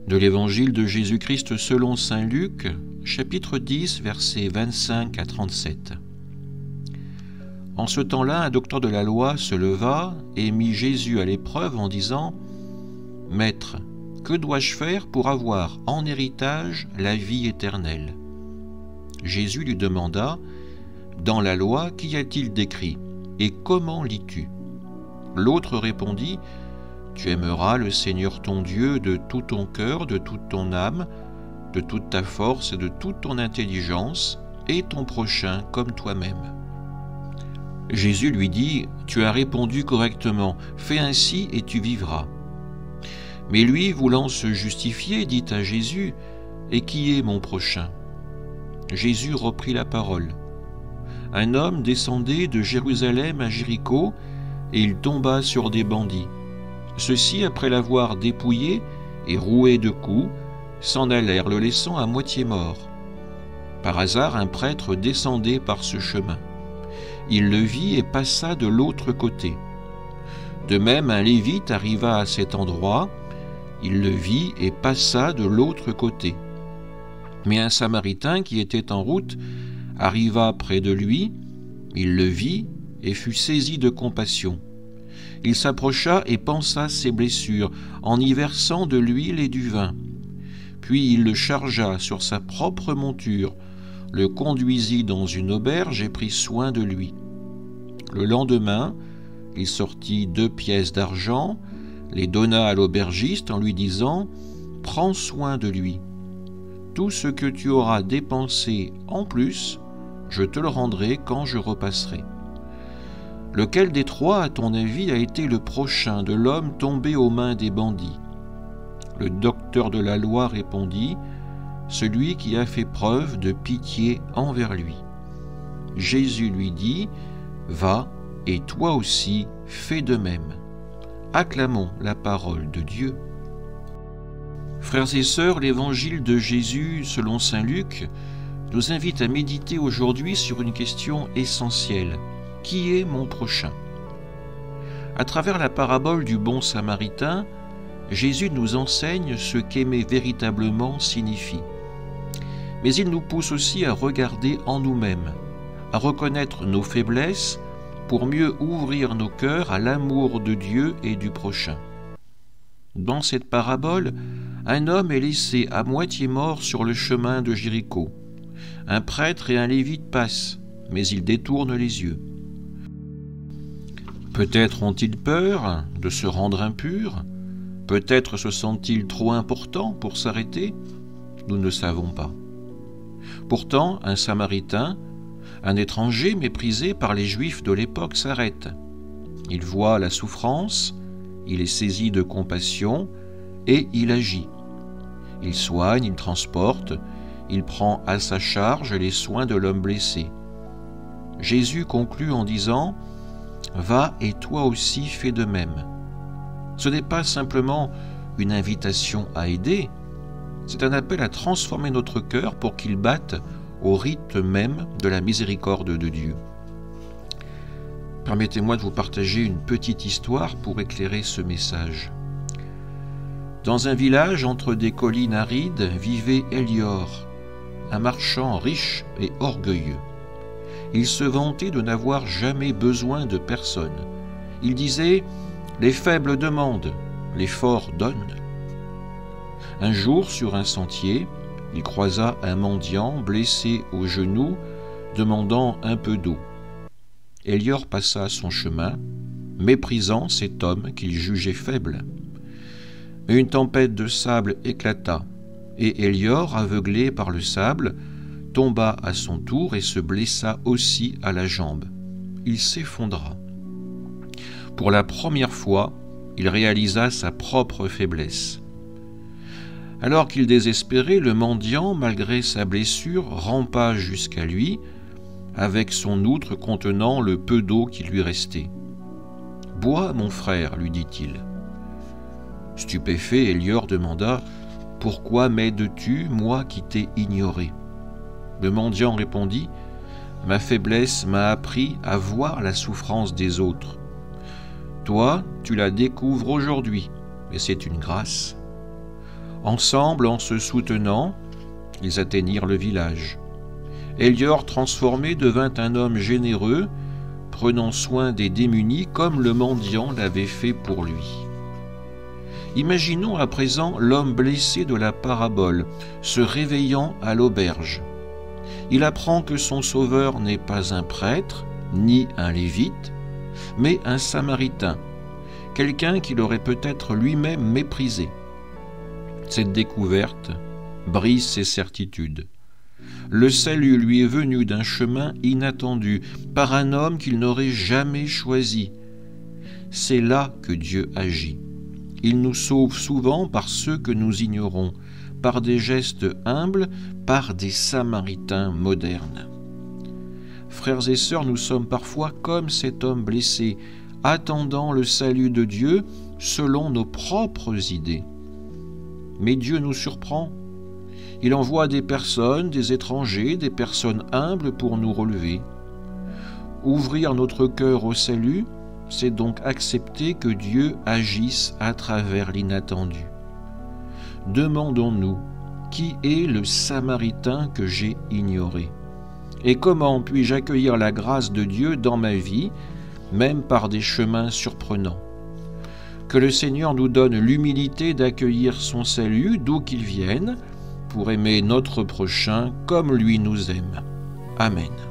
De l'Évangile de Jésus-Christ selon saint Luc, chapitre 10, versets 25 à 37. En ce temps-là, un docteur de la loi se leva et mit Jésus à l'épreuve en disant « Maître, que dois-je faire pour avoir en héritage la vie éternelle ?» Jésus lui demanda « Dans la loi, qu'y a-t-il d'écrit et comment lis-tu » L'autre répondit « Tu aimeras le Seigneur ton Dieu de tout ton cœur, de toute ton âme, de toute ta force et de toute ton intelligence, et ton prochain comme toi-même. » Jésus lui dit « Tu as répondu correctement, fais ainsi et tu vivras. » Mais lui, voulant se justifier, dit à Jésus « Et qui est mon prochain ?» Jésus reprit la parole. Un homme descendait de Jérusalem à Jéricho, et il tomba sur des bandits. Ceux-ci, après l'avoir dépouillé et roué de coups, s'en allèrent, le laissant à moitié mort. Par hasard, un prêtre descendait par ce chemin. Il le vit et passa de l'autre côté. De même, un lévite arriva à cet endroit. Il le vit et passa de l'autre côté. Mais un samaritain qui était en route arriva près de lui. Il le vit et fut saisi de compassion. Il s'approcha et pansa ses blessures en y versant de l'huile et du vin. Puis il le chargea sur sa propre monture, le conduisit dans une auberge et prit soin de lui. Le lendemain, il sortit 2 pièces d'argent, les donna à l'aubergiste en lui disant « Prends soin de lui. Tout ce que tu auras dépensé en plus, je te le rendrai quand je repasserai. » Lequel des 3, à ton avis, a été le prochain de l'homme tombé aux mains des bandits? Le docteur de la loi répondit, celui qui a fait preuve de pitié envers lui. Jésus lui dit, va, et toi aussi fais de même. Acclamons la parole de Dieu. Frères et sœurs, l'évangile de Jésus selon saint Luc nous invite à méditer aujourd'hui sur une question essentielle. Qui est mon prochain? À travers la parabole du bon samaritain, Jésus nous enseigne ce qu'aimer véritablement signifie. Mais il nous pousse aussi à regarder en nous-mêmes, à reconnaître nos faiblesses pour mieux ouvrir nos cœurs à l'amour de Dieu et du prochain. Dans cette parabole, un homme est laissé à moitié mort sur le chemin de Jéricho. Un prêtre et un lévite passent, mais ils détournent les yeux. Peut-être ont-ils peur de se rendre impurs, peut-être se sentent-ils trop importants pour s'arrêter, nous ne savons pas. Pourtant, un Samaritain, un étranger méprisé par les Juifs de l'époque s'arrête. Il voit la souffrance, il est saisi de compassion et il agit. Il soigne, il transporte, il prend à sa charge les soins de l'homme blessé. Jésus conclut en disant « Va et toi aussi fais de même ». Ce n'est pas simplement une invitation à aider, c'est un appel à transformer notre cœur pour qu'il batte au rythme même de la miséricorde de Dieu. Permettez-moi de vous partager une petite histoire pour éclairer ce message. Dans un village entre des collines arides vivait Elior, un marchand riche et orgueilleux. Il se vantait de n'avoir jamais besoin de personne. Il disait « Les faibles demandent, les forts donnent ». Un jour, sur un sentier, il croisa un mendiant blessé au genou, demandant un peu d'eau. Elior passa son chemin, méprisant cet homme qu'il jugeait faible. Une tempête de sable éclata, et Elior, aveuglé par le sable, tomba à son tour et se blessa aussi à la jambe. Il s'effondra. Pour la première fois, il réalisa sa propre faiblesse. Alors qu'il désespérait, le mendiant, malgré sa blessure, rampa jusqu'à lui, avec son outre contenant le peu d'eau qui lui restait. « Bois, mon frère, lui dit-il. » Stupéfait, Elior demanda « Pourquoi m'aides-tu, moi qui t'ai ignoré ?» Le mendiant répondit « Ma faiblesse m'a appris à voir la souffrance des autres. Toi, tu la découvres aujourd'hui, mais c'est une grâce. Ensemble, en se soutenant, ils atteignirent le village. Hélior, transformé, devint un homme généreux, prenant soin des démunis comme le mendiant l'avait fait pour lui. Imaginons à présent l'homme blessé de la parabole, se réveillant à l'auberge. Il apprend que son sauveur n'est pas un prêtre, ni un lévite, mais un samaritain, quelqu'un qu'il aurait peut-être lui-même méprisé. Cette découverte brise ses certitudes. Le salut lui est venu d'un chemin inattendu, par un homme qu'il n'aurait jamais choisi. C'est là que Dieu agit. Il nous sauve souvent par ceux que nous ignorons, par des gestes humbles, par des samaritains modernes. Frères et sœurs, nous sommes parfois comme cet homme blessé, attendant le salut de Dieu selon nos propres idées. Mais Dieu nous surprend. Il envoie des personnes, des étrangers, des personnes humbles pour nous relever. Ouvrir notre cœur au salut, c'est donc accepter que Dieu agisse à travers l'inattendu. Demandons-nous, qui est le Samaritain que j'ai ignoré? Et comment puis-je accueillir la grâce de Dieu dans ma vie, même par des chemins surprenants? Que le Seigneur nous donne l'humilité d'accueillir son salut, d'où qu'il vienne, pour aimer notre prochain comme lui nous aime. Amen.